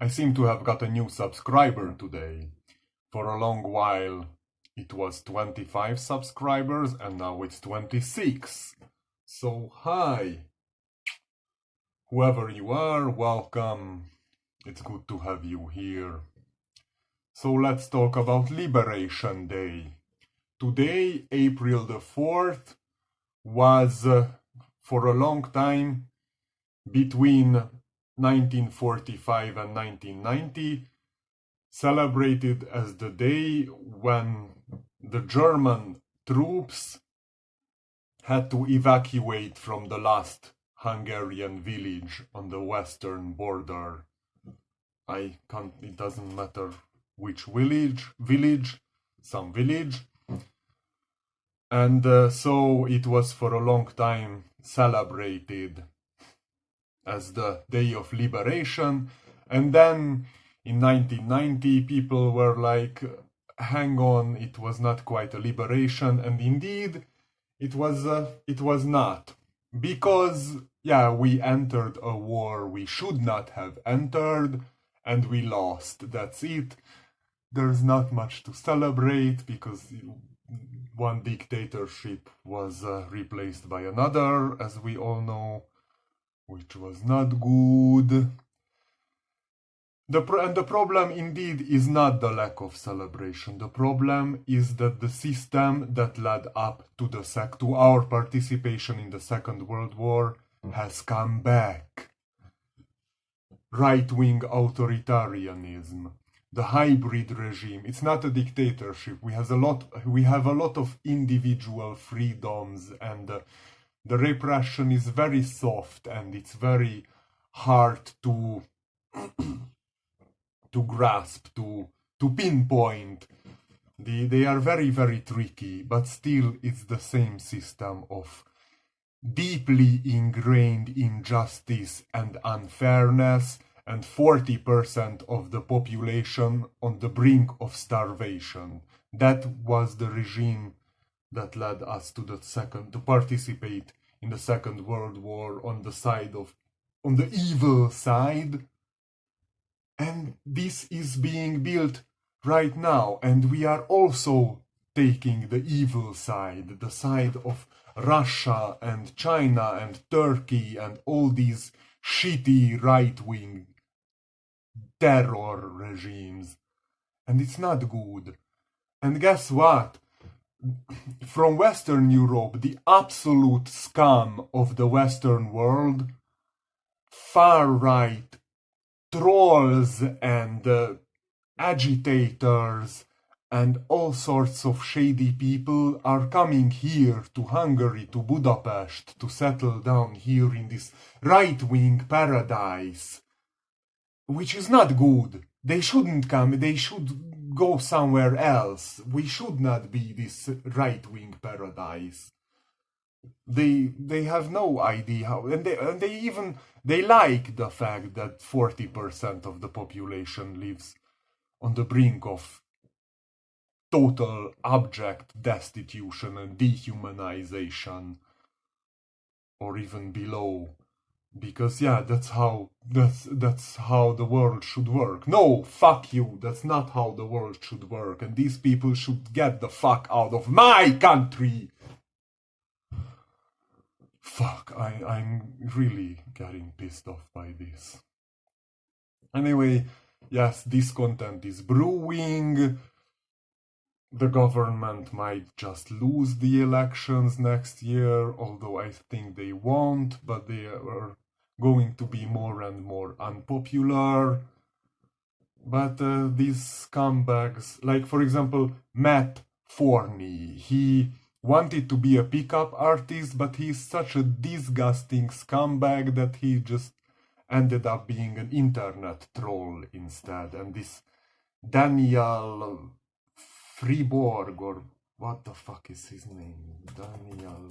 I seem to have got a new subscriber today. For a long while it was 25 subscribers and now it's 26. So hi, whoever you are, welcome. It's good to have you here. So let's talk about Liberation Day. Today, April the 4th, was for a long time between 1945 and 1990 celebrated as the day when the German troops had to evacuate from the last Hungarian village on the western border. It doesn't matter which village, some village. And so it was for a long time celebrated as the Day of Liberation. And then in 1990 people were like, hang on, it was not quite a liberation. And indeed it was not, because we entered a war we should not have entered and we lost. That's it. There's not much to celebrate because one dictatorship was replaced by another, as we all know, which was not good. And the problem indeed is not the lack of celebration. The problem is that the system that led up to our participation in the Second World War has come back. Right-wing authoritarianism, the hybrid regime. It's not a dictatorship. We have a lot of individual freedoms, and the repression is very soft and it's very hard to grasp, to pinpoint. They are very, very tricky, but still it's the same system of deeply ingrained injustice and unfairness, and 40% of the population on the brink of starvation. That was the regime that led us to participate in the Second World War on the evil side. And this is being built right now, and we are also taking the evil side, the side of Russia and China and Turkey and all these shitty right-wing terror regimes. And it's not good. And guess what? From Western Europe, the absolute scum of the Western world, far-right trolls and agitators and all sorts of shady people are coming here to Hungary, to Budapest, to settle down here in this right-wing paradise, which is not good. They shouldn't come, they should go somewhere else. We should not be this right-wing paradise. They have no idea how, and they like the fact that 40% of the population lives on the brink of total abject destitution and dehumanization, or even below, because that's how the world should work. No, fuck you, that's not how the world should work, and these people should get the fuck out of my country. Fuck, I'm really getting pissed off by this. Anyway, yes, discontent is brewing. The government might just lose the elections next year, although I think they won't, but they are going to be more and more unpopular. But these scumbags, like for example, Matt Forney, he wanted to be a pickup artist, but he's such a disgusting scumbag that he just ended up being an internet troll instead. And this Daniel Friborg, or what the fuck is his name? Daniel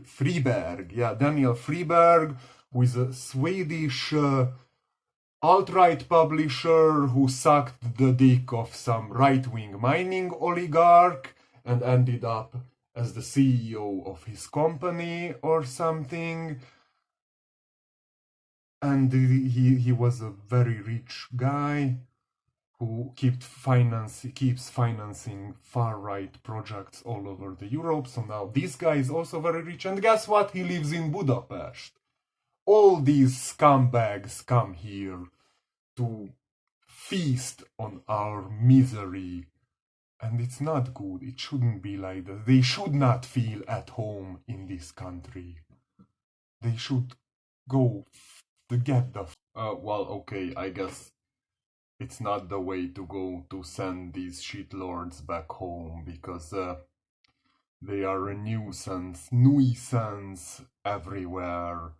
Friberg. Yeah, Daniel Friberg, who is a Swedish alt-right publisher who sucked the dick of some right-wing mining oligarch and ended up as the CEO of his company or something. and he was a very rich guy who keeps financing far-right projects all over the Europe. So now this guy is also very rich, and guess what? He lives in Budapest. All these scumbags come here to feast on our misery, and it's not good. It shouldn't be like that. They should not feel at home in this country. They should go to get the well, okay, I guess it's not the way to go to send these shitlords back home, because they are a nuisance everywhere.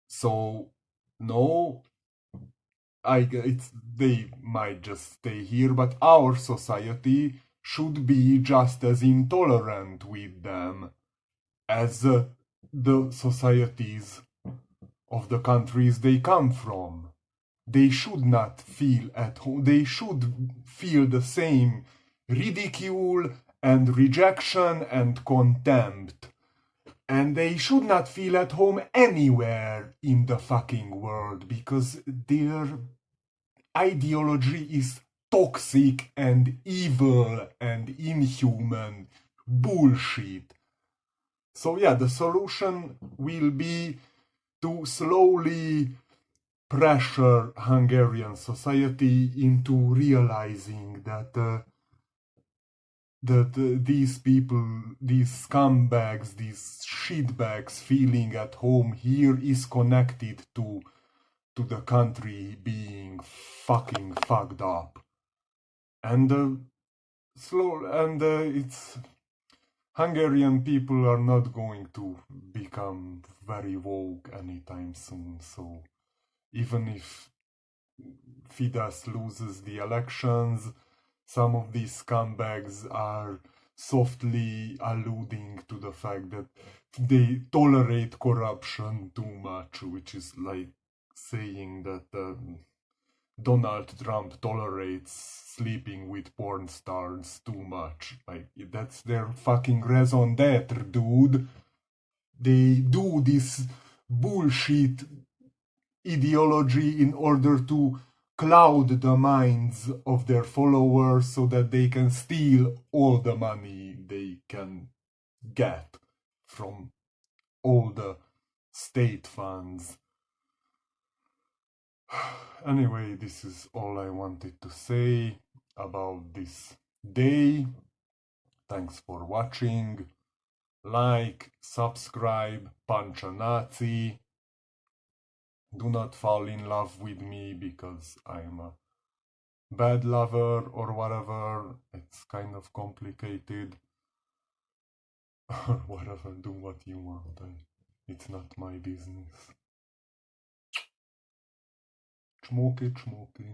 So no, they might just stay here, but our society should be just as intolerant with them as the societies of the countries they come from. They should not feel at home. They should feel the same ridicule and rejection and contempt. And they should not feel at home anywhere in the fucking world, because their ideology is toxic and evil and inhuman bullshit. So yeah, the solution will be to slowly pressure Hungarian society into realizing that these people, these scumbags, these shitbags feeling at home here is connected to the country being fucking fucked up. And it's Hungarian people are not going to become very woke anytime soon. So even if Fidesz loses the elections, some of these scumbags are softly alluding to the fact that they tolerate corruption too much, which is like saying that Donald Trump tolerates sleeping with porn stars too much. Like, that's their fucking raison d'etre, dude. They do this bullshit ideology in order to cloud the minds of their followers so that they can steal all the money they can get from all the state funds. Anyway, this is all I wanted to say about this day. Thanks for watching. Like, subscribe, punch a Nazi. Do not fall in love with me because I'm a bad lover or whatever. It's kind of complicated. Or whatever, do what you want. It's not my business. Chmoky, chmoky.